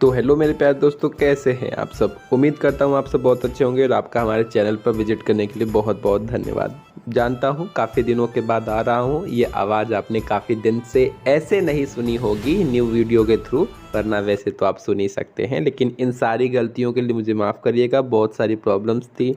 तो हेलो मेरे प्यारे दोस्तों, कैसे हैं आप सब। उम्मीद करता हूँ आप सब बहुत अच्छे होंगे और आपका हमारे चैनल पर विजिट करने के लिए बहुत बहुत धन्यवाद। जानता हूँ काफ़ी दिनों के बाद आ रहा हूँ, ये आवाज़ आपने काफ़ी दिन से ऐसे नहीं सुनी होगी न्यू वीडियो के थ्रू, वरना वैसे तो आप सुन ही सकते हैं। लेकिन इन सारी गलतियों के लिए मुझे माफ़ करिएगा, बहुत सारी प्रॉब्लम्स थी,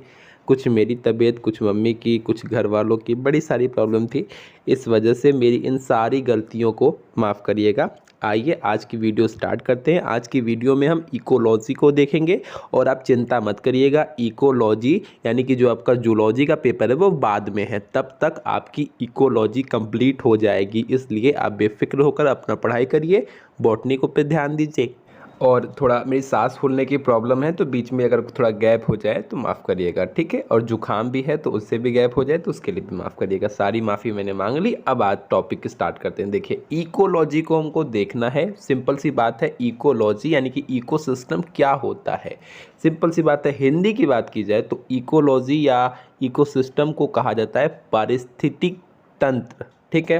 कुछ मेरी तबीयत, कुछ मम्मी की, कुछ घर वालों की, बड़ी सारी प्रॉब्लम थी। इस वजह से मेरी इन सारी गलतियों को माफ़ करिएगा। आइए आज की वीडियो स्टार्ट करते हैं। आज की वीडियो में हम इकोलॉजी को देखेंगे और आप चिंता मत करिएगा, इकोलॉजी यानी कि जो आपका जूलॉजी का पेपर है वो बाद में है, तब तक आपकी इकोलॉजी कंप्लीट हो जाएगी। इसलिए आप बेफिक्र होकर अपना पढ़ाई करिए, बॉटनी को पे ध्यान दीजिए। और थोड़ा मेरी सांस फूलने की प्रॉब्लम है तो बीच में अगर थोड़ा गैप हो जाए तो माफ़ करिएगा, ठीक है। और जुकाम भी है तो उससे भी गैप हो जाए तो उसके लिए भी माफ़ करिएगा। सारी माफ़ी मैंने मांग ली। अब आज टॉपिक स्टार्ट करते हैं। देखिए, इकोलॉजी को हमको देखना है। सिंपल सी बात है, इकोलॉजी यानी कि इकोसिस्टम क्या होता है। सिंपल सी बात है, हिंदी की बात की जाए तो इकोलॉजी या इकोसिस्टम को कहा जाता है पारिस्थितिक तंत्र, ठीक है।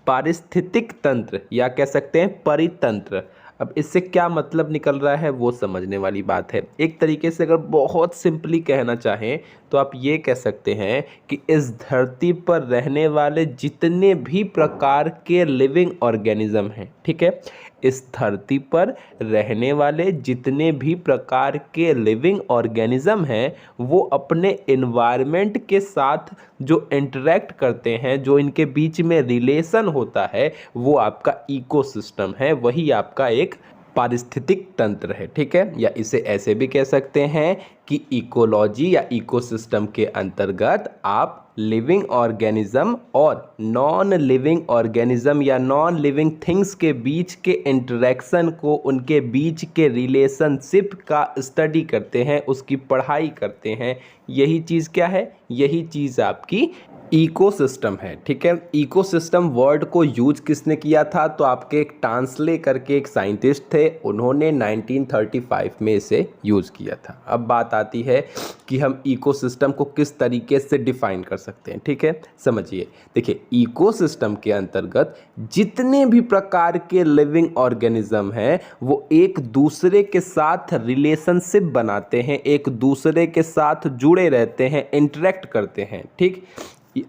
पारिस्थितिक तंत्र या कह सकते हैं परितंत्र। अब इससे क्या मतलब निकल रहा है वो समझने वाली बात है। एक तरीके से अगर बहुत सिंपली कहना चाहें तो आप ये कह सकते हैं कि इस धरती पर रहने वाले जितने भी प्रकार के लिविंग ऑर्गेनिज्म हैं, ठीक है, इस धरती पर रहने वाले जितने भी प्रकार के लिविंग ऑर्गेनिज्म हैं वो अपने एनवायरनमेंट के साथ जो इंटरेक्ट करते हैं, जो इनके बीच में रिलेशन होता है, वो आपका इकोसिस्टम है, वही आपका एक पारिस्थितिक तंत्र है, ठीक है। या इसे ऐसे भी कह सकते हैं कि इकोलॉजी या इकोसिस्टम के अंतर्गत आप लिविंग ऑर्गेनिज्म और नॉन लिविंग ऑर्गेनिज्म या नॉन लिविंग थिंग्स के बीच के इंटरेक्शन को, उनके बीच के रिलेशनशिप का स्टडी करते हैं, उसकी पढ़ाई करते हैं। यही चीज़ क्या है? यही चीज़ आपकी इकोसिस्टम है, ठीक है। इकोसिस्टम वर्ड को यूज किसने किया था? तो आपके एक टांसले करके एक साइंटिस्ट थे, उन्होंने 1935 में इसे यूज़ किया था। अब बात आती है कि हम इकोसिस्टम को किस तरीके से डिफाइन कर सकते हैं, ठीक है। समझिए, देखिए, इकोसिस्टम के अंतर्गत जितने भी प्रकार के लिविंग ऑर्गेनिज्म हैं वो एक दूसरे के साथ रिलेशनशिप बनाते हैं, एक दूसरे के साथ जुड़े रहते हैं, इंटरेक्ट करते हैं, ठीक,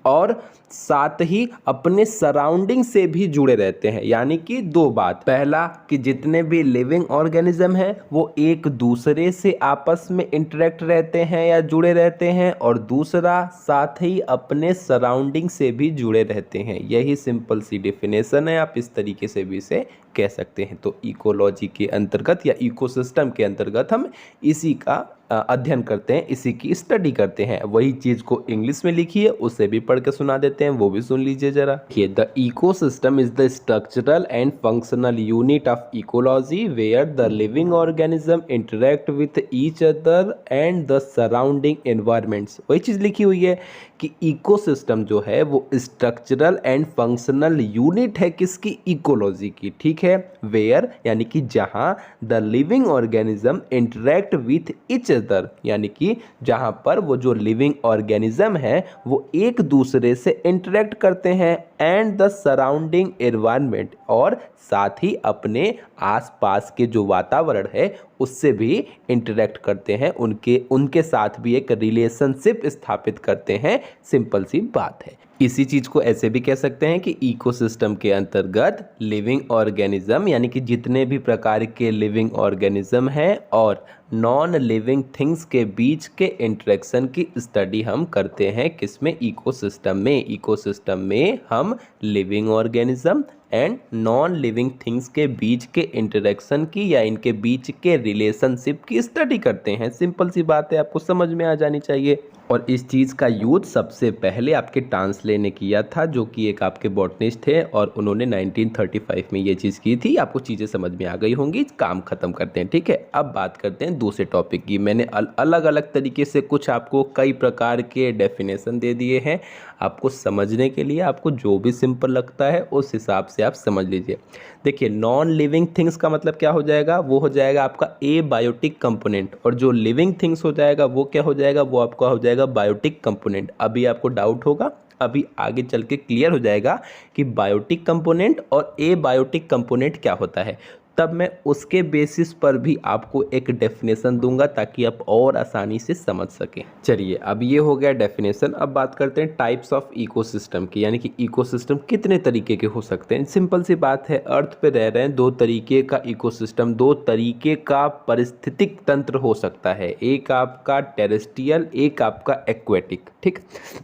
और साथ ही अपने सराउंडिंग से भी जुड़े रहते हैं। यानी कि दो बात, पहला कि जितने भी लिविंग ऑर्गेनिज्म हैं वो एक दूसरे से आपस में इंटरेक्ट रहते हैं या जुड़े रहते हैं, और दूसरा साथ ही अपने सराउंडिंग से भी जुड़े रहते हैं। यही सिंपल सी डेफिनेशन है, आप इस तरीके से भी इसे कह सकते हैं। तो इकोलॉजी के अंतर्गत या इकोसिस्टम के अंतर्गत हम इसी का अध्ययन करते हैं, इसी की स्टडी करते हैं। वही चीज़ को इंग्लिश में लिखी है, उसे भी पढ़ के सुना देते हैं, वो भी सुन लीजिए जरा। The ecosystem is the structural and functional unit of ecology where the living organism interact with each other and the surrounding environments. वही चीज़ लिखी हुई है कि इकोसिस्टम जो है वो स्ट्रक्चरल एंड फंक्शनल यूनिट है किसकी? इकोलॉजी की, ठीक है। वेयर यानी कि जहां the living organism interact with each other, यानी कि जहां पर वो जो लिविंग ऑर्गेनिज्म है वो एक दूसरे से इंटरेक्ट करते हैं, एंड द सराउंडिंग एनवायरनमेंट, और साथ ही अपने आसपास के जो वातावरण है उससे भी इंटरेक्ट करते हैं, उनके साथ भी एक रिलेशनशिप स्थापित करते हैं। सिंपल सी बात है। इसी चीज़ को ऐसे भी कह सकते हैं कि इकोसिस्टम के अंतर्गत लिविंग ऑर्गेनिज्म यानी कि जितने भी प्रकार के लिविंग ऑर्गेनिज्म हैं और नॉन लिविंग थिंग्स के बीच के इंटरेक्शन की स्टडी हम करते हैं। किसमें? इकोसिस्टम में। इकोसिस्टम में हम living organism and non living things के बीच के इंटरेक्शन की या इनके बीच के रिलेशनशिप की स्टडी करते हैं। सिंपल सी बात है, आपको समझ में आ जानी चाहिए। और इस चीज़ का यूज सबसे पहले आपके टांसले ने किया था, जो कि एक आपके बॉटनिस्ट थे, और उन्होंने 1935 में ये चीज़ की थी। आपको चीज़ें समझ में आ गई होंगी। काम ख़त्म करते हैं, ठीक है। अब बात करते हैं दूसरे टॉपिक की। मैंने अलग अलग तरीके से कुछ आपको कई प्रकार के डेफिनेशन दे दिए हैं आपको समझने के लिए। आपको जो भी सिंपल लगता है उस हिसाब से आप समझ लीजिए। देखिए, नॉन लिविंग थिंग्स का मतलब क्या हो जाएगा? वो हो जाएगा आपका एबायोटिक कंपोनेंट, और जो लिविंग थिंग्स हो जाएगा वो क्या हो जाएगा? वो आपका हो जाएगा बायोटिक कंपोनेंट। अभी आपको डाउट होगा, अभी आगे चल के क्लियर हो जाएगा कि बायोटिक कंपोनेंट और एबायोटिक कंपोनेंट क्या होता है। तब मैं उसके बेसिस पर भी आपको एक डेफिनेशन दूंगा ताकि आप और आसानी से समझ सकें। चलिए, अब ये हो गया डेफिनेशन। अब बात करते हैं टाइप्स ऑफ इकोसिस्टम की, यानी कि इकोसिस्टम कितने तरीके के हो सकते हैं। सिंपल सी बात है, अर्थ पे रह रहे हैं, दो तरीके का इकोसिस्टम, दो तरीके का पारिस्थितिक तंत्र हो सकता है। एक आपका टेरेस्ट्रियल, एक आपका एक्वेटिक। ठीक,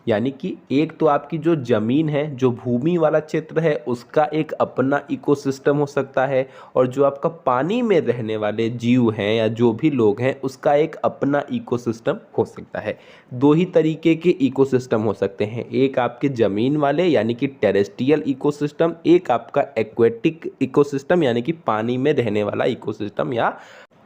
यानी कि एक तो आपकी जो ज़मीन है, जो भूमि वाला क्षेत्र है, उसका एक अपना इकोसिस्टम हो सकता है, और जो आपका पानी में रहने वाले जीव हैं या जो भी लोग हैं, उसका एक अपना इकोसिस्टम हो सकता है। दो ही तरीके के इकोसिस्टम हो सकते हैं, एक आपके ज़मीन वाले यानी कि टेरेस्ट्रियल इकोसिस्टम, एक आपका एक्वेटिक इकोसिस्टम यानी कि पानी में रहने वाला इकोसिस्टम या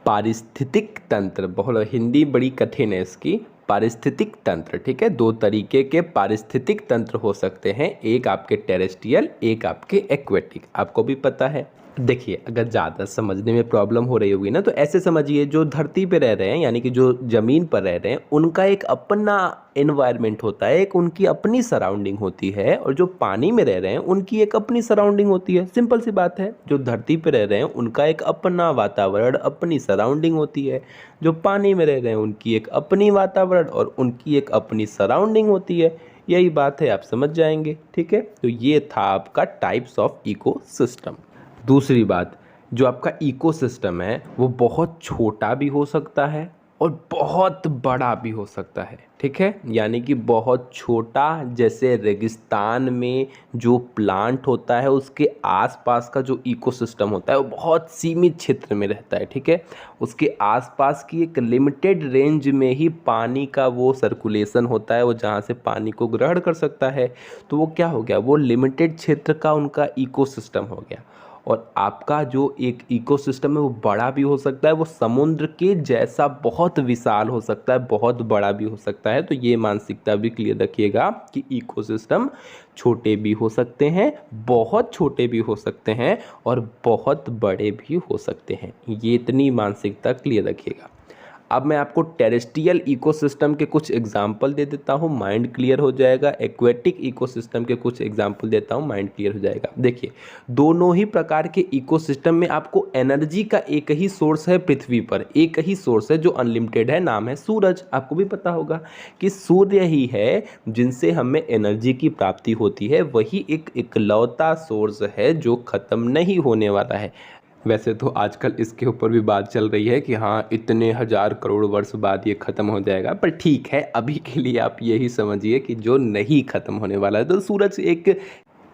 पारिस्थितिक तंत्र। बहुत हिंदी बड़ी कठिन है इसकी, पारिस्थितिक तंत्र। ठीक है, दो तरीके के पारिस्थितिक तंत्र हो सकते हैं, एक आपके टेरेस्ट्रियल, एक आपके एक्वेटिक। आपको भी पता है। देखिए, अगर ज़्यादा समझने में प्रॉब्लम हो रही होगी ना, तो ऐसे समझिए, जो धरती पे रह रहे हैं यानी कि जो ज़मीन पर रह रहे हैं, उनका एक अपना एनवायरनमेंट होता है, एक उनकी अपनी सराउंडिंग होती है, और जो पानी में रह रहे हैं उनकी एक अपनी सराउंडिंग होती है। सिंपल सी बात है, जो धरती पे रह रहे हैं उनका एक अपना वातावरण, अपनी सराउंडिंग होती है। जो पानी में रह रहे हैं उनकी एक अपनी वातावरण और उनकी एक अपनी सराउंडिंग होती है। यही बात है, आप समझ जाएंगे। ठीक है, तो ये था आपका टाइप्स ऑफ इकोसिस्टम। दूसरी बात, जो आपका इकोसिस्टम है वो बहुत छोटा भी हो सकता है और बहुत बड़ा भी हो सकता है। ठीक है, यानी कि बहुत छोटा, जैसे रेगिस्तान में जो प्लांट होता है उसके आसपास का जो इकोसिस्टम होता है वो बहुत सीमित क्षेत्र में रहता है। ठीक है, उसके आसपास की एक लिमिटेड रेंज में ही पानी का वो सर्कुलेशन होता है, वो जहाँ से पानी को ग्रहण कर सकता है। तो वो क्या हो गया, वो लिमिटेड क्षेत्र का उनका इकोसिस्टम हो गया। और आपका जो एक इकोसिस्टम है वो बड़ा भी हो सकता है, वो समुद्र के जैसा बहुत विशाल हो सकता है, बहुत बड़ा भी हो सकता है। तो ये मानसिकता भी क्लियर रखिएगा कि इकोसिस्टम छोटे भी हो सकते हैं, बहुत छोटे भी हो सकते हैं और बहुत बड़े भी हो सकते हैं। ये इतनी मानसिकता क्लियर रखिएगा। अब मैं आपको टेरेस्ट्रियल इकोसिस्टम के कुछ एग्जाम्पल दे देता हूँ, माइंड क्लियर हो जाएगा। एक्वेटिक इकोसिस्टम के कुछ एग्जाम्पल देता हूँ, माइंड क्लियर हो जाएगा। देखिए, दोनों ही प्रकार के इकोसिस्टम में आपको एनर्जी का एक ही सोर्स है, पृथ्वी पर एक ही सोर्स है जो अनलिमिटेड है, नाम है सूरज। आपको भी पता होगा कि सूर्य ही है जिनसे हमें एनर्जी की प्राप्ति होती है, वही एक इकलौता सोर्स है जो ख़त्म नहीं होने वाला है। वैसे तो आजकल इसके ऊपर भी बात चल रही है कि हाँ, इतने हजार करोड़ वर्ष बाद ये ख़त्म हो जाएगा, पर ठीक है, अभी के लिए आप यही समझिए कि जो नहीं ख़त्म होने वाला है। तो सूरज एक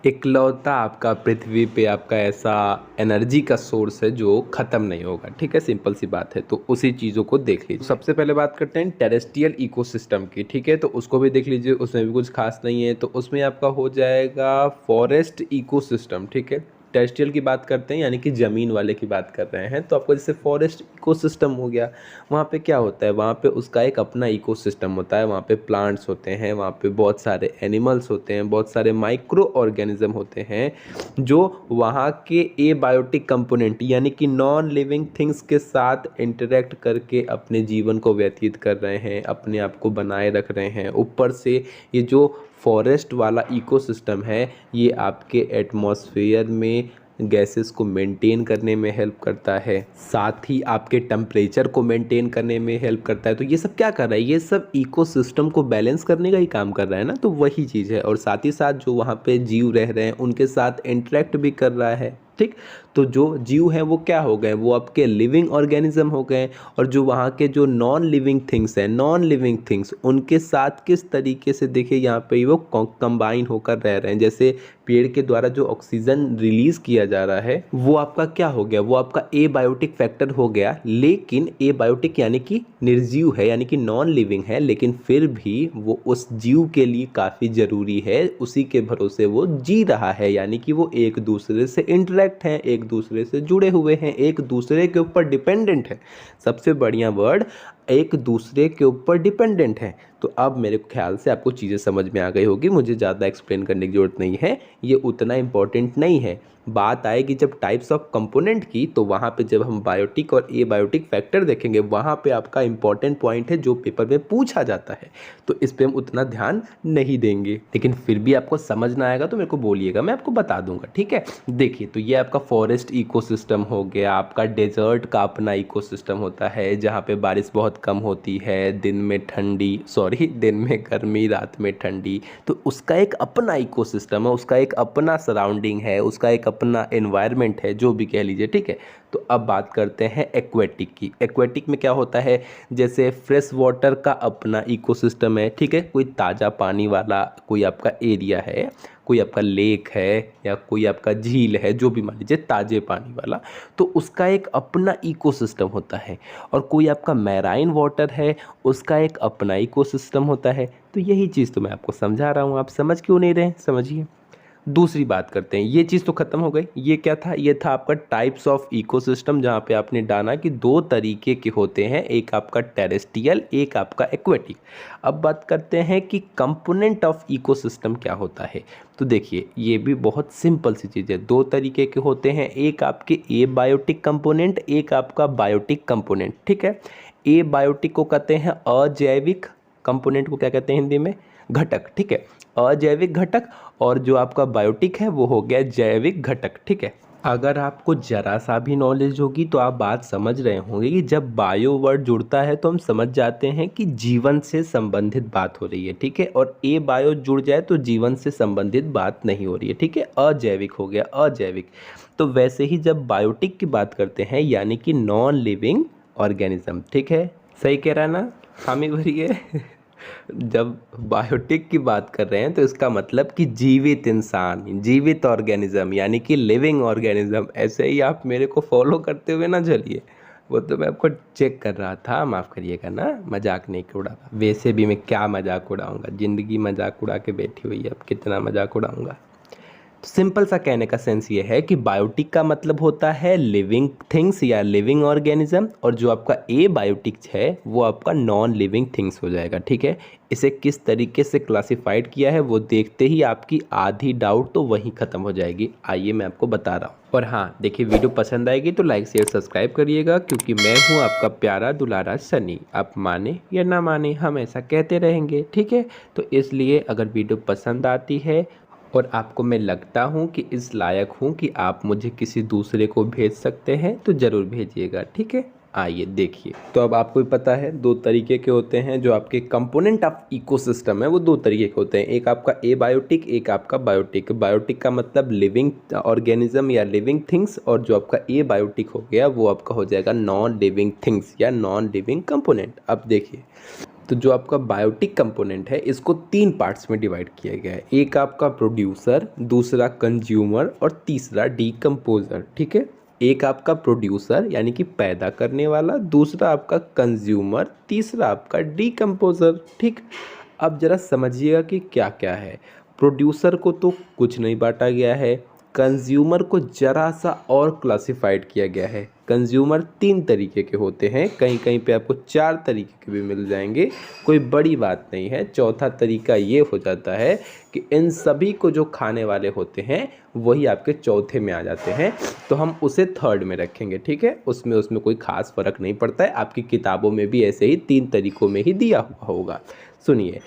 इकलौता आपका पृथ्वी पे आपका ऐसा एनर्जी का सोर्स है जो ख़त्म नहीं होगा। ठीक है, सिंपल सी बात है। तो उसी चीज़ों को देख लीजिए। सबसे पहले बात करते हैं टेरेस्ट्रियल इकोसिस्टम की। ठीक है, तो उसको भी देख लीजिए, उसमें भी कुछ खास नहीं है। तो उसमें आपका हो जाएगा फॉरेस्ट इकोसिस्टम। ठीक है, टेरेस्ट्रियल की बात करते हैं यानी कि ज़मीन वाले की बात कर रहे हैं, तो आपको जैसे फॉरेस्ट इकोसिस्टम हो गया, वहाँ पे क्या होता है, वहाँ पे उसका एक अपना इकोसिस्टम होता है। वहाँ पे प्लांट्स होते हैं, वहाँ पे बहुत सारे एनिमल्स होते हैं, बहुत सारे माइक्रो ऑर्गेनिज्म होते हैं जो वहाँ के एबायोटिक कंपोनेंट यानी कि नॉन लिविंग थिंग्स के साथ इंटरेक्ट करके अपने जीवन को व्यतीत कर रहे हैं, अपने आप को बनाए रख रहे हैं। ऊपर से ये जो फॉरेस्ट वाला इकोसिस्टम है ये आपके एटमॉस्फेयर में गैसेस को मेंटेन करने में हेल्प करता है, साथ ही आपके टेम्परेचर को मेंटेन करने में हेल्प करता है। तो ये सब क्या कर रहा है, ये सब इकोसिस्टम को बैलेंस करने का ही काम कर रहा है ना, तो वही चीज़ है। और साथ ही साथ जो वहाँ पे जीव रह रहे हैं उनके साथ इंटरेक्ट भी कर रहा है। ठीक, तो जो जीव हैं वो क्या हो गए, वो आपके लिविंग ऑर्गेनिज्म हो गए। और जो वहाँ के जो नॉन लिविंग थिंग्स हैं, नॉन लिविंग थिंग्स उनके साथ किस तरीके से देखिए यहाँ पे वो कंबाइन होकर रह रहे हैं। जैसे पेड़ के द्वारा जो ऑक्सीजन रिलीज किया जा रहा है वो आपका क्या हो गया, वो आपका एबायोटिक फैक्टर हो गया। लेकिन एबायोटिक यानी कि निर्जीव है, यानी कि नॉन लिविंग है, लेकिन फिर भी वो उस जीव के लिए काफ़ी ज़रूरी है, उसी के भरोसे वो जी रहा है। यानी कि वो एक दूसरे से इंटरेक्ट हैं, एक दूसरे से जुड़े हुए हैं, एक दूसरे के ऊपर डिपेंडेंट है। सबसे बढ़िया वर्ड एक दूसरे के ऊपर डिपेंडेंट हैं। तो अब मेरे ख्याल से आपको चीज़ें समझ में आ गई होगी, मुझे ज़्यादा एक्सप्लेन करने की ज़रूरत नहीं है, ये उतना इम्पॉर्टेंट नहीं है। बात आएगी जब टाइप्स ऑफ कंपोनेंट की, तो वहाँ पे जब हम बायोटिक और एबायोटिक फैक्टर देखेंगे, वहाँ पे आपका इंपॉर्टेंट पॉइंट है जो पेपर में पूछा जाता है, तो इस पे हम उतना ध्यान नहीं देंगे। लेकिन फिर भी आपको समझ ना आएगा तो मेरे को बोलिएगा, मैं आपको बता दूंगा, ठीक है। देखिए, तो ये आपका फॉरेस्ट इकोसिस्टम हो गया, आपका डेजर्ट का अपना इकोसिस्टम होता है जहाँ पे बारिश बहुत कम होती है, दिन में गर्मी, रात में ठंडी, तो उसका एक अपना इकोसिस्टम है, उसका एक अपना सराउंडिंग है, उसका एक अपना एनवायरनमेंट है, जो भी कह लीजिए, ठीक है। तो अब बात करते हैं एक्वेटिक की। एक्वेटिक में क्या होता है, जैसे फ्रेश वाटर का अपना इकोसिस्टम है, ठीक है, कोई ताज़ा पानी वाला कोई आपका एरिया है, कोई आपका लेक है या कोई आपका झील है, जो भी मान लीजिए ताज़े पानी वाला, तो उसका एक अपना इकोसिस्टम होता है। और कोई आपका मैराइन वाटर है, उसका एक अपना इकोसिस्टम होता है। तो यही चीज़ तो मैं आपको समझा रहा हूँ, आप समझ क्यों नहीं रहे, समझिए। दूसरी बात करते हैं, ये चीज़ तो ख़त्म हो गई। ये क्या था, ये था आपका टाइप्स ऑफ इकोसिस्टम, जहाँ पे आपने डाला कि दो तरीके के होते हैं, एक आपका टेरेस्ट्रियल, एक आपका एक्वेटिक। अब बात करते हैं कि कंपोनेंट ऑफ इकोसिस्टम क्या होता है। तो देखिए, ये भी बहुत सिंपल सी चीज़ है, दो तरीके के होते हैं, एक आपके एबायोटिक कंपोनेंट, एक आपका बायोटिक कंपोनेंट, ठीक है। एबायोटिक को कहते हैं अजैविक, कंपोनेंट को क्या कहते हैं हिंदी में, घटक, ठीक है, अजैविक घटक। और जो आपका बायोटिक है वो हो गया जैविक घटक, ठीक है। अगर आपको जरा सा भी नॉलेज होगी तो आप बात समझ रहे होंगे कि जब बायो वर्ड जुड़ता है तो हम समझ जाते हैं कि जीवन से संबंधित बात हो रही है, ठीक है। और ए बायो जुड़ जाए तो जीवन से संबंधित बात नहीं हो रही है, ठीक है, अजैविक हो गया, अजैविक। तो वैसे ही जब बायोटिक की बात करते हैं, यानी कि नॉन लिविंग ऑर्गेनिज्म, ठीक है, सही कह रहा है ना, हामी भरिए। जब बायोटिक की बात कर रहे हैं तो इसका मतलब कि जीवित इंसान, जीवित ऑर्गेनिज्म, यानी कि लिविंग ऑर्गेनिज्म। ऐसे ही आप मेरे को फॉलो करते हुए ना चलिए, वो तो मैं आपको चेक कर रहा था, माफ़ करिएगा ना, मजाक नहीं उड़ा। वैसे भी मैं क्या मजाक उड़ाऊंगा, ज़िंदगी मजाक उड़ा के बैठी हुई है, अब कितना मजाक उड़ाऊंगा। तो सिंपल सा कहने का सेंस ये है कि बायोटिक का मतलब होता है लिविंग थिंग्स या लिविंग ऑर्गेनिज्म, और जो आपका ए बायोटिक है वो आपका नॉन लिविंग थिंग्स हो जाएगा, ठीक है। इसे किस तरीके से क्लासिफाइड किया है वो देखते ही आपकी आधी डाउट तो वहीं ख़त्म हो जाएगी। आइए मैं आपको बता रहा हूँ। और हाँ, देखिए, वीडियो पसंद आएगी तो लाइक शेयर सब्सक्राइब करिएगा, क्योंकि मैं हूँ आपका प्यारा दुलारा सनी। आप माने या ना माने, हम ऐसा कहते रहेंगे, ठीक है। तो इसलिए अगर वीडियो पसंद आती है और आपको मैं लगता हूँ कि इस लायक हूँ कि आप मुझे किसी दूसरे को भेज सकते हैं, तो ज़रूर भेजिएगा, ठीक है। आइए देखिए, तो अब आपको भी पता है दो तरीके के होते हैं, जो आपके कंपोनेंट ऑफ इकोसिस्टम है वो दो तरीके के होते हैं, एक आपका एबायोटिक, एक आपका बायोटिक। बायोटिक का मतलब लिविंग ऑर्गेनिज्म या लिविंग थिंग्स, और जो आपका एबायोटिक हो गया वो आपका हो जाएगा नॉन लिविंग थिंग्स या नॉन लिविंग कंपोनेंट। अब देखिए, तो जो आपका बायोटिक कंपोनेंट है इसको तीन पार्ट्स में डिवाइड किया गया है, एक आपका प्रोड्यूसर, दूसरा कंज्यूमर और तीसरा डीकम्पोजर, ठीक है। एक आपका प्रोड्यूसर यानी कि पैदा करने वाला, दूसरा आपका कंज्यूमर, तीसरा आपका डीकम्पोजर, ठीक। अब जरा समझिएगा कि क्या क्या है। प्रोड्यूसर को तो कुछ नहीं बांटा गया है, कंज्यूमर को जरा सा और क्लासिफाइड किया गया है। कंज्यूमर तीन तरीके के होते हैं, कहीं कहीं पे आपको चार तरीके के भी मिल जाएंगे, कोई बड़ी बात नहीं है। चौथा तरीका ये हो जाता है कि इन सभी को जो खाने वाले होते हैं वही आपके चौथे में आ जाते हैं, तो हम उसे थर्ड में रखेंगे, ठीक है। उसमें कोई खास फर्क नहीं पड़ता है, आपकी किताबों में भी ऐसे ही तीन तरीकों में ही दिया हुआ होगा। सुनिए,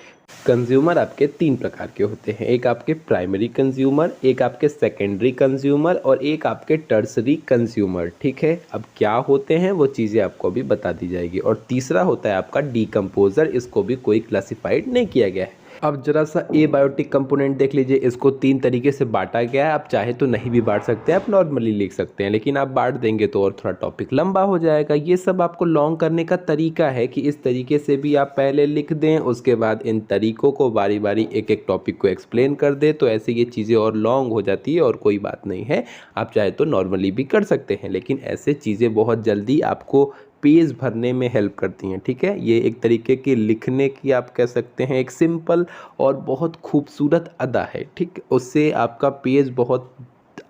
कंज्यूमर आपके तीन प्रकार के होते हैं, एक आपके प्राइमरी कंज्यूमर, एक आपके सेकेंडरी कंज्यूमर और एक आपके टर्सरी कंज्यूमर, ठीक है। अब क्या होते हैं वो चीज़ें आपको अभी बता दी जाएगी। और तीसरा होता है आपका डीकम्पोजर, इसको भी कोई क्लासिफाइड नहीं किया गया है। अब जरा सा एबायोटिक कंपोनेंट देख लीजिए, इसको तीन तरीके से बांटा गया है। आप चाहे तो नहीं भी बांट सकते हैं, आप नॉर्मली लिख सकते हैं, लेकिन आप बांट देंगे तो और थोड़ा टॉपिक लंबा हो जाएगा। ये सब आपको लॉन्ग करने का तरीका है कि इस तरीके से भी आप पहले लिख दें, उसके बाद इन तरीकों को बारी बारी एक एक टॉपिक को एक्सप्लेन कर दें, तो ऐसे ये चीज़ें और लॉन्ग हो जाती है। और कोई बात नहीं है, आप चाहे तो नॉर्मली भी कर सकते हैं, लेकिन ऐसे चीज़ें बहुत जल्दी आपको पेज भरने में हेल्प करती हैं, ठीक है। ये एक तरीके की लिखने की आप कह सकते हैं एक सिंपल और बहुत खूबसूरत अदा है, ठीक। उससे आपका पेज बहुत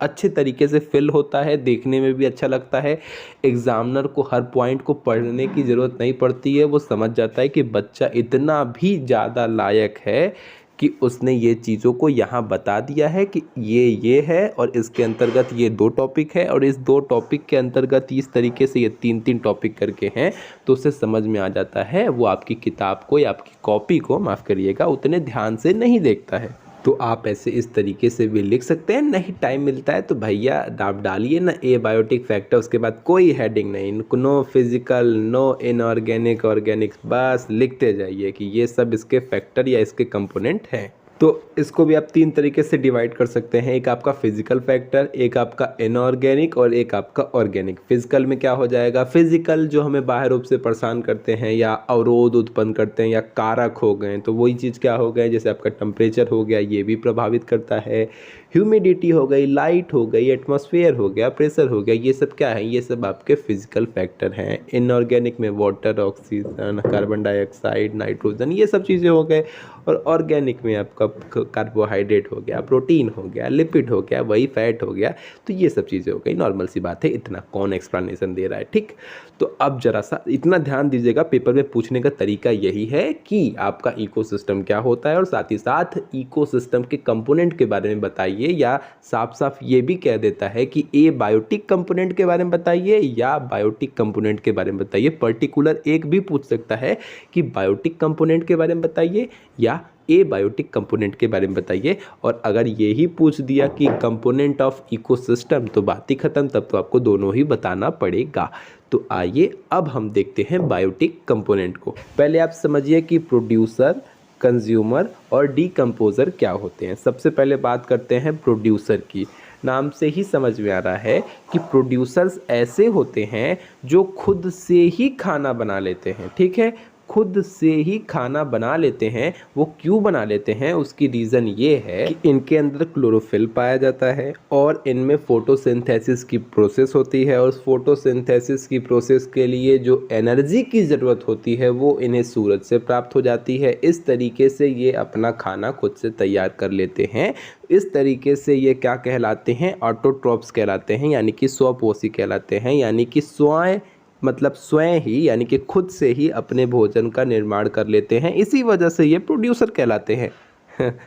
अच्छे तरीके से फिल होता है, देखने में भी अच्छा लगता है। एग्जामिनर को हर पॉइंट को पढ़ने की ज़रूरत नहीं पड़ती है, वो समझ जाता है कि बच्चा इतना भी ज़्यादा लायक है कि उसने ये चीज़ों को यहाँ बता दिया है कि ये है और इसके अंतर्गत ये 2 टॉपिक है और इस 2 टॉपिक के अंतर्गत इस तरीके से ये 3-3 टॉपिक करके हैं, तो उसे समझ में आ जाता है। वो आपकी किताब को या आपकी कॉपी को, माफ़ करिएगा, उतने ध्यान से नहीं देखता है। तो आप ऐसे इस तरीके से भी लिख सकते हैं। नहीं टाइम मिलता है तो भैया आप डालिए ना एबायोटिक फैक्टर, उसके बाद कोई हेडिंग नहीं, no physical, no inorganic, organic, बस लिखते जाइए कि ये सब इसके फैक्टर या इसके कंपोनेंट हैं। तो इसको भी आप 3 तरीके से डिवाइड कर सकते हैं। एक आपका फिजिकल फैक्टर, एक आपका इनऑर्गेनिक और एक आपका ऑर्गेनिक। फिजिकल में क्या हो जाएगा, फिजिकल जो हमें बाह्य रूप से परेशान करते हैं या अवरोध उत्पन्न करते हैं या कारक हो गए, तो वही चीज़ क्या हो गए, जैसे आपका टेम्परेचर हो गया, ये भी प्रभावित करता है। ह्यूमिडिटी हो गई, लाइट हो गई, एटमॉस्फेयर हो गया, प्रेशर हो गया, ये सब क्या है, ये सब आपके फिजिकल फैक्टर हैं। इनऑर्गेनिक में water, oxygen, carbon dioxide, nitrogen, ये सब चीज़ें हो गए। और ऑर्गेनिक में आपका कार्बोहाइड्रेट हो गया, प्रोटीन हो गया, लिपिड हो गया, वही फैट हो गया। तो ये सब चीज़ें हो गई, नॉर्मल सी बात है, इतना कौन एक्सप्लेनेशन दे रहा है, ठीक। तो अब जरा सा इतना ध्यान दीजिएगा, पेपर में पूछने का तरीका यही है कि आपका इकोसिस्टम क्या होता है और साथ ही साथ इकोसिस्टम के कंपोनेंट के बारे में बताइए, या साफ साफ ये भी कह देता है कि ए बायोटिक कंपोनेंट के बारे में बताइए या बायोटिक कंपोनेंट के बारे में बताइए। पर्टिकुलर एक भी पूछ सकता है कि बायोटिक कंपोनेंट के बारे में बताइए या ए बायोटिक कंपोनेंट के बारे में बताइए। और अगर ये ही पूछ दिया कि कंपोनेंट ऑफ इकोसिस्टम, तो बात ही खत्म, तब तो आपको दोनों ही बताना पड़ेगा। तो आइए अब हम देखते हैं बायोटिक कंपोनेंट को। पहले आप समझिए कि प्रोड्यूसर, कंज्यूमर और डीकम्पोजर क्या होते हैं। सबसे पहले बात करते हैं प्रोड्यूसर की। नाम से ही समझ में आ रहा है कि प्रोड्यूसर्स ऐसे होते हैं जो खुद से ही खाना बना लेते हैं, ठीक है, खुद से ही खाना बना लेते हैं। वो क्यों बना लेते हैं, उसकी रीज़न ये है कि इनके अंदर क्लोरोफिल पाया जाता है और इनमें फोटोसिंथेसिस की प्रोसेस होती है, और उस फोटोसिंथेसिस की प्रोसेस के लिए जो एनर्जी की ज़रूरत होती है वो इन्हें सूरज से प्राप्त हो जाती है। इस तरीके से ये अपना खाना खुद से तैयार कर लेते हैं। इस तरीके से ये क्या कहलाते हैं, ऑटोट्रॉप्स कहलाते हैं, यानी कि स्वपोषी कहलाते हैं, यानी कि स्वयं ही, यानी कि खुद से ही अपने भोजन का निर्माण कर लेते हैं। इसी वजह से ये प्रोड्यूसर कहलाते हैं।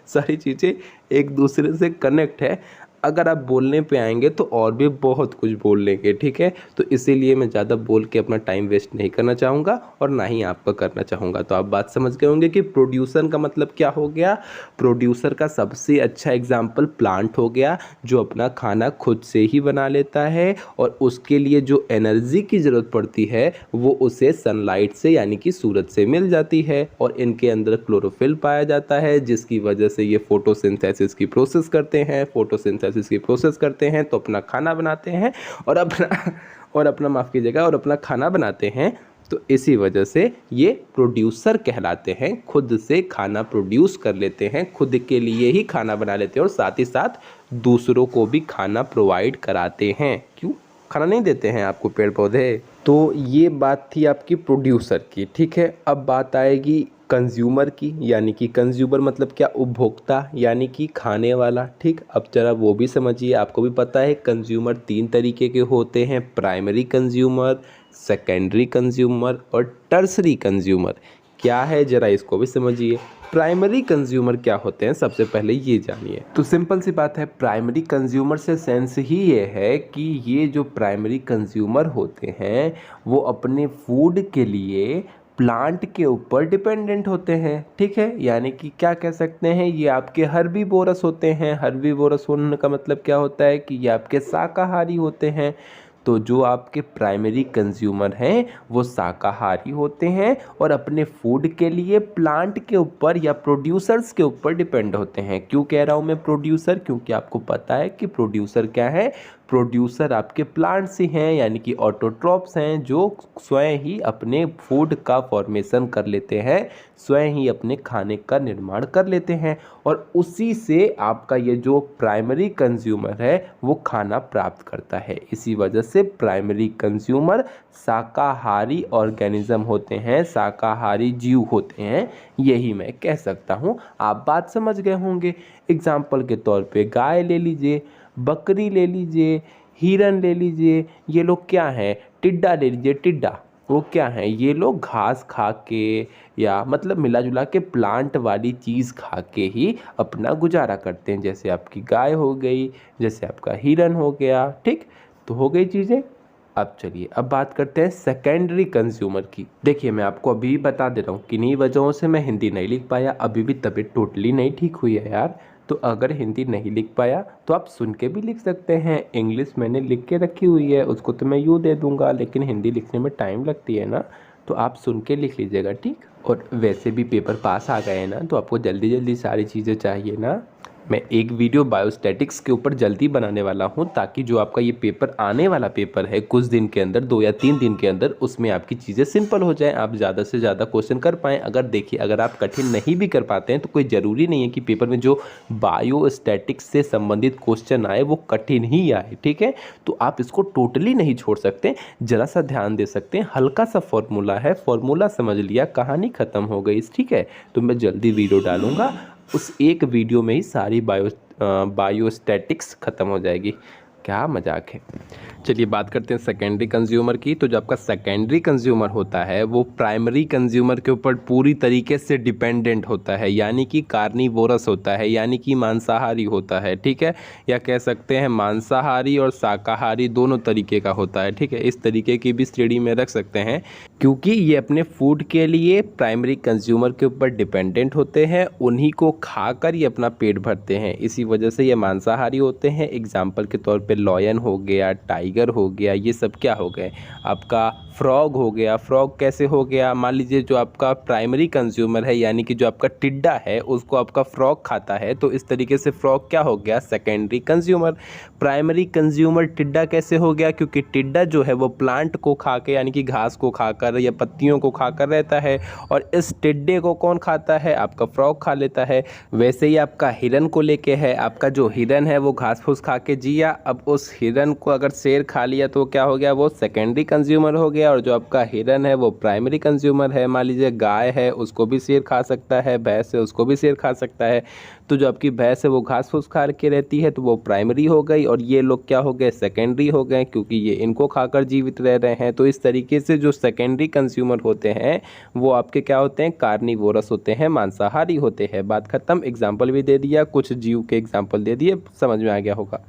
सारी चीज़ें एक दूसरे से कनेक्ट है। अगर आप बोलने पे आएंगे तो और भी बहुत कुछ बोल लेंगे, ठीक है। तो इसीलिए मैं ज़्यादा बोल के अपना टाइम वेस्ट नहीं करना चाहूँगा और ना ही आपका करना चाहूँगा। तो आप बात समझ गए होंगे कि प्रोड्यूसर का मतलब क्या हो गया। प्रोड्यूसर का सबसे अच्छा एग्जाम्पल प्लांट हो गया, जो अपना खाना खुद से ही बना लेता है और उसके लिए जो एनर्जी की ज़रूरत पड़ती है वो उसे सनलाइट से, यानी कि सूरज से मिल जाती है। और इनके अंदर क्लोरोफिल पाया जाता है, जिसकी वजह से ये फोटोसिंथेसिस की प्रोसेस करते हैं। फोटोसिंथेसिस की प्रोसेस करते हैं तो अपना खाना बनाते हैं और अपना माफ़ कीजिएगा, और अपना खाना बनाते हैं। तो इसी वजह से ये प्रोड्यूसर कहलाते हैं। खुद से खाना प्रोड्यूस कर लेते हैं, खुद के लिए ही खाना बना लेते हैं और साथ ही साथ दूसरों को भी खाना प्रोवाइड कराते हैं। क्यों खाना नहीं देते हैं आपको पेड़ पौधे। तो ये बात थी आपकी प्रोड्यूसर की, ठीक है। अब बात आएगी कंज्यूमर की, यानी कि कंज्यूमर मतलब क्या, उपभोक्ता, यानी कि खाने वाला, ठीक। अब जरा वो भी समझिए। आपको भी पता है कंज्यूमर 3 तरीके के होते हैं, प्राइमरी कंज्यूमर, सेकेंडरी कंज्यूमर और टर्सरी कंज्यूमर। क्या है जरा इसको भी समझिए। प्राइमरी कंज्यूमर क्या होते हैं, सबसे पहले ये जानिए। तो सिंपल सी बात है, प्राइमरी कंज्यूमर से सेंस ही ये है कि ये जो प्राइमरी कंज्यूमर होते हैं वो अपने फूड के लिए प्लांट के ऊपर डिपेंडेंट होते हैं, ठीक है। यानी कि क्या कह सकते हैं, ये आपके हर्बीवोरस होते हैं। हर्बीवोरस होने का मतलब क्या होता है कि ये आपके शाकाहारी होते हैं। तो जो आपके प्राइमरी कंज्यूमर हैं वो शाकाहारी होते हैं और अपने फूड के लिए प्लांट के ऊपर या प्रोड्यूसर्स के ऊपर डिपेंड होते हैं। क्यों कह रहा हूँ मैं प्रोड्यूसर, क्योंकि आपको पता है कि प्रोड्यूसर क्या है, प्रोड्यूसर आपके प्लांट्स ही हैं, यानी कि ऑटोट्रॉप्स हैं, जो स्वयं ही अपने फूड का फॉर्मेशन कर लेते हैं, स्वयं ही अपने खाने का निर्माण कर लेते हैं और उसी से आपका ये जो प्राइमरी कंज्यूमर है वो खाना प्राप्त करता है। इसी वजह से प्राइमरी कंज्यूमर शाकाहारी ऑर्गेनिज्म होते हैं, शाकाहारी जीव होते हैं, यही मैं कह सकता हूँ। आप बात समझ गए होंगे। एग्जाम्पल के तौर पे गाय ले लीजिए। बकरी ले लीजिए, हिरन ले लीजिए, ये लोग क्या हैं, टिड्डा ले लीजिए, टिड्डा वो क्या है, ये लोग घास खा के या मतलब मिला जुला के प्लांट वाली चीज़ खा के ही अपना गुजारा करते हैं। जैसे आपकी गाय हो गई, जैसे आपका हिरन हो गया, ठीक। तो हो गई चीज़ें। अब चलिए अब बात करते हैं सेकेंडरी कंज्यूमर की। देखिए मैं आपको अभी बता दे रहा हूँ किन्हीं वजहों से मैं हिंदी नहीं लिख पाया, अभी भी तबीयत टोटली नहीं ठीक हुई है यार। तो अगर हिंदी नहीं लिख पाया तो आप सुन के भी लिख सकते हैं। इंग्लिश मैंने लिख के रखी हुई है, उसको तो मैं यूँ दे दूंगा, लेकिन हिंदी लिखने में टाइम लगती है ना, तो आप सुन के लिख लीजिएगा, ठीक। और वैसे भी पेपर पास आ गए हैं ना, तो आपको जल्दी जल्दी सारी चीज़ें चाहिए ना। मैं एक वीडियो बायोस्टैटिक्स के ऊपर जल्दी बनाने वाला हूं, ताकि जो आपका ये पेपर आने वाला पेपर है कुछ दिन के अंदर, 2 या 3 दिन के अंदर, उसमें आपकी चीज़ें सिंपल हो जाएं, आप ज़्यादा से ज़्यादा क्वेश्चन कर पाएँ। अगर देखिए अगर आप कठिन नहीं भी कर पाते हैं तो कोई ज़रूरी नहीं है कि पेपर में जो बायोस्टैटिक्स से संबंधित क्वेश्चन आए वो कठिन ही आए, ठीक है। तो आप इसको टोटली नहीं छोड़ सकते, ज़रा सा ध्यान दे सकते हैं। हल्का सा फॉर्मूला है, फॉर्मूला समझ लिया, कहानी ख़त्म हो गई, ठीक है। तो मैं जल्दी वीडियो डालूंगा, उस एक वीडियो में ही सारी बायोस्टैटिक्स ख़त्म हो जाएगी। क्या मजाक है। चलिए बात करते हैं सेकेंडरी कंज्यूमर की। तो जो आपका सेकेंडरी कंज्यूमर होता है वो प्राइमरी कंज्यूमर के ऊपर पूरी तरीके से डिपेंडेंट होता है, यानी कि कार्निवोरस होता है, यानी कि मांसाहारी होता है, ठीक है। या कह सकते हैं मांसाहारी और शाकाहारी दोनों तरीके का होता है, ठीक है। इस तरीके की भी श्रेणी में रख सकते हैं, क्योंकि ये अपने फूड के लिए प्राइमरी कंज्यूमर के ऊपर डिपेंडेंट होते हैं, उन्हीं को खाकर ये अपना पेट भरते हैं, इसी वजह से ये मांसाहारी होते हैं। एग्जाम्पल के तौर पे लॉयन हो गया, टाइगर हो गया, ये सब क्या हो गए, आपका फ्रॉग हो गया। फ्रॉग कैसे हो गया, मान लीजिए जो आपका प्राइमरी कंज्यूमर है यानी कि जो आपका टिड्डा है उसको आपका फ्रॉग खाता है, तो इस तरीके से फ्रॉग क्या हो गया, सेकेंडरी कंज्यूमर। प्राइमरी कंज्यूमर टिड्डा कैसे हो गया, क्योंकि टिड्डा जो है वो प्लांट को खा के यानी कि घास को खाकर या पत्तियों को खाकर रहता है, और इस टिड्डे को कौन खाता है, आपका फ्रॉग खा लेता है। वैसे ही आपका हिरन को लेके है, आपका जो हिरन है वो घास फूस खा के जिया, अब उस हिरन को अगर शेर खा लिया तो क्या हो गया, वो सेकेंडरी कंज्यूमर हो गया। और जो आपका हिरन है वो प्राइमरी कंज्यूमर है। मान लीजिए गाय है, उसको भी शेर खा सकता है, भैंस है उसको भी शेर खा सकता है। तो जो आपकी भैंस है वो घास फूस खा के रहती है, तो वो प्राइमरी हो गई, और ये लोग क्या हो गए, सेकेंडरी हो गए, क्योंकि ये इनको खाकर जीवित रह रहे हैं। तो इस तरीके से जो सेकेंडरी कंज्यूमर होते हैं वो आपके क्या होते हैं, कार्निवोरस होते हैं, मांसाहारी होते हैं। बात खत्म। एग्जाम्पल भी दे दिया, कुछ जीव के एग्जाम्पल दे दिए, समझ में आ गया होगा।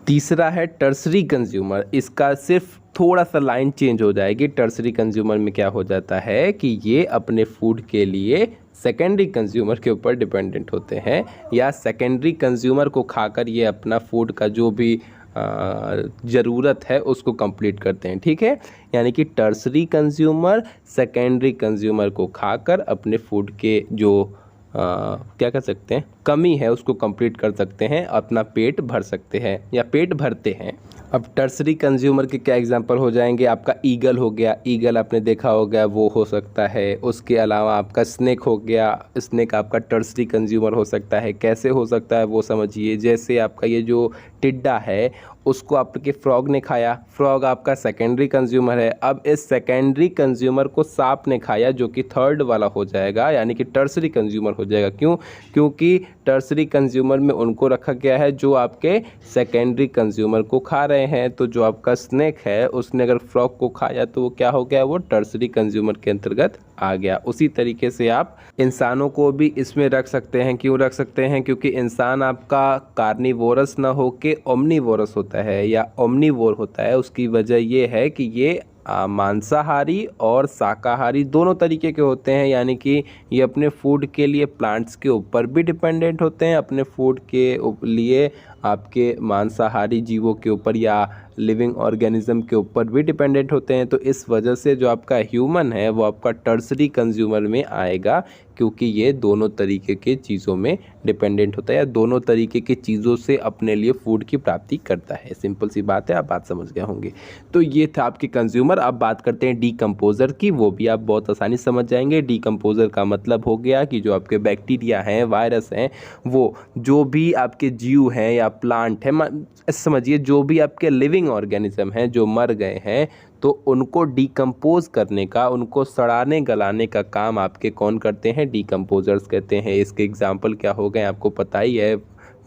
तीसरा है टर्सरी कंज्यूमर। इसका सिर्फ थोड़ा सा लाइन चेंज हो जाएगी। टर्सरी कंज्यूमर में क्या हो जाता है कि ये अपने फूड के लिए सेकेंडरी कंज्यूमर के ऊपर डिपेंडेंट होते हैं, या सेकेंडरी कंज्यूमर को खाकर ये अपना फूड का जो भी ज़रूरत है उसको कंप्लीट करते हैं, ठीक है। यानी कि टर्सरी कंज्यूमर सेकेंडरी कंज्यूमर को खाकर अपने फूड के जो क्या कर सकते हैं, कमी है उसको कंप्लीट कर सकते हैं, अपना पेट भर सकते हैं या पेट भरते हैं। अब टर्सरी कंज्यूमर के क्या एग्जांपल हो जाएंगे, आपका ईगल हो गया, ईगल आपने देखा होगा वो हो सकता है। उसके अलावा आपका स्नेक हो गया, स्नेक आपका टर्सरी कंज्यूमर हो सकता है। कैसे हो सकता है वो समझिए, जैसे आपका ये जो टिड्डा है उसको आपके फ्रॉग ने खाया, फ्रॉग आपका सेकेंडरी कंज्यूमर है। अब इस सेकेंडरी कंज्यूमर को सांप ने खाया, जो कि थर्ड वाला हो जाएगा, यानी कि टर्सरी कंज्यूमर हो जाएगा। क्यों, क्योंकि टर्सरी कंज्यूमर में उनको रखा गया है जो आपके सेकेंडरी कंज्यूमर को खा रहे हैं। तो जो आपका स्नेक है उसने अगर फ्रॉग को खाया तो वो क्या हो गया, वो टर्सरी कंज्यूमर के अंतर्गत आ गया। उसी तरीके से आप इंसानों को भी इसमें रख सकते हैं। क्यों रख सकते हैं, क्योंकि इंसान आपका कार्निवोरस ना हो के ओमनीवोरस होता है या ओमनीवोर होता है। उसकी वजह ये है कि ये मांसाहारी और शाकाहारी दोनों तरीके के होते हैं, यानी कि ये अपने फूड के लिए प्लांट्स के ऊपर भी डिपेंडेंट होते हैं, अपने फूड के लिए आपके मांसाहारी जीवों के ऊपर या लिविंग ऑर्गेनिज्म के ऊपर भी डिपेंडेंट होते हैं। तो इस वजह से जो आपका ह्यूमन है वो आपका टर्सरी कंज्यूमर में आएगा, क्योंकि ये दोनों तरीके के चीज़ों में डिपेंडेंट होता है या दोनों तरीके की चीज़ों से अपने लिए फूड की प्राप्ति करता है। सिंपल सी बात है, आप बात समझ गए होंगे। तो ये था आपके कंज्यूमर। अब बात करते हैं डीकम्पोजर की, वो भी आप बहुत आसानी समझ जाएंगे। डीकम्पोजर का मतलब हो गया कि जो आपके बैक्टीरिया हैं, वायरस हैं, वो जो भी आपके जीव हैं या प्लांट हैं, समझिए जो भी आपके लिविंग ऑर्गेनिज्म हैं जो मर गए हैं, तो उनको डीकम्पोज करने का, उनको सड़ाने गलाने का काम आपके कौन करते हैं, डीकम्पोजर्स कहते हैं। इसके एग्जाम्पल क्या हो गए आपको पता ही है,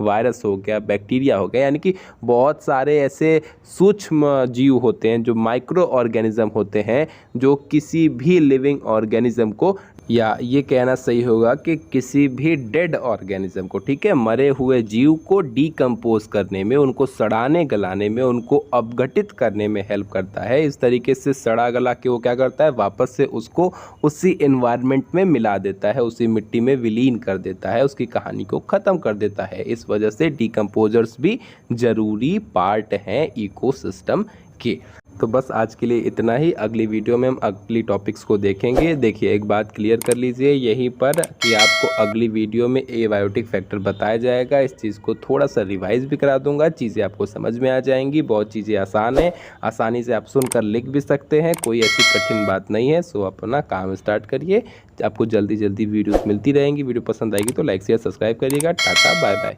वायरस हो गया, बैक्टीरिया हो गया, यानी कि बहुत सारे ऐसे सूक्ष्म जीव होते हैं जो माइक्रो ऑर्गेनिज्म होते हैं, जो किसी भी लिविंग ऑर्गेनिज्म को, या ये कहना सही होगा कि किसी भी डेड ऑर्गेनिज्म को, ठीक है, मरे हुए जीव को डीकम्पोज करने में, उनको सड़ाने गलाने में, उनको अपघटित करने में हेल्प करता है। इस तरीके से सड़ा गला के वो क्या करता है, वापस से उसको उसी एनवायरनमेंट में मिला देता है, उसी मिट्टी में विलीन कर देता है, उसकी कहानी को ख़त्म कर देता है। इस वजह से डीकम्पोजर्स भी ज़रूरी पार्ट हैं इकोसिस्टम के। तो बस आज के लिए इतना ही। अगली वीडियो में हम अगली टॉपिक्स को देखेंगे। देखिए, एक बात क्लियर कर लीजिए यहीं पर कि आपको अगली वीडियो में एबायोटिक फैक्टर बताया जाएगा। इस चीज़ को थोड़ा सा रिवाइज भी करा दूंगा, चीज़ें आपको समझ में आ जाएंगी। बहुत चीज़ें आसान हैं, आसानी से आप सुनकर लिख भी सकते हैं, कोई ऐसी कठिन बात नहीं है। सो अपना काम स्टार्ट करिए, आपको जल्दी जल्दी वीडियोज़ मिलती रहेंगी। वीडियो पसंद आएगी तो लाइक शेयर सब्सक्राइब करिएगा। Ta-ta bye bye.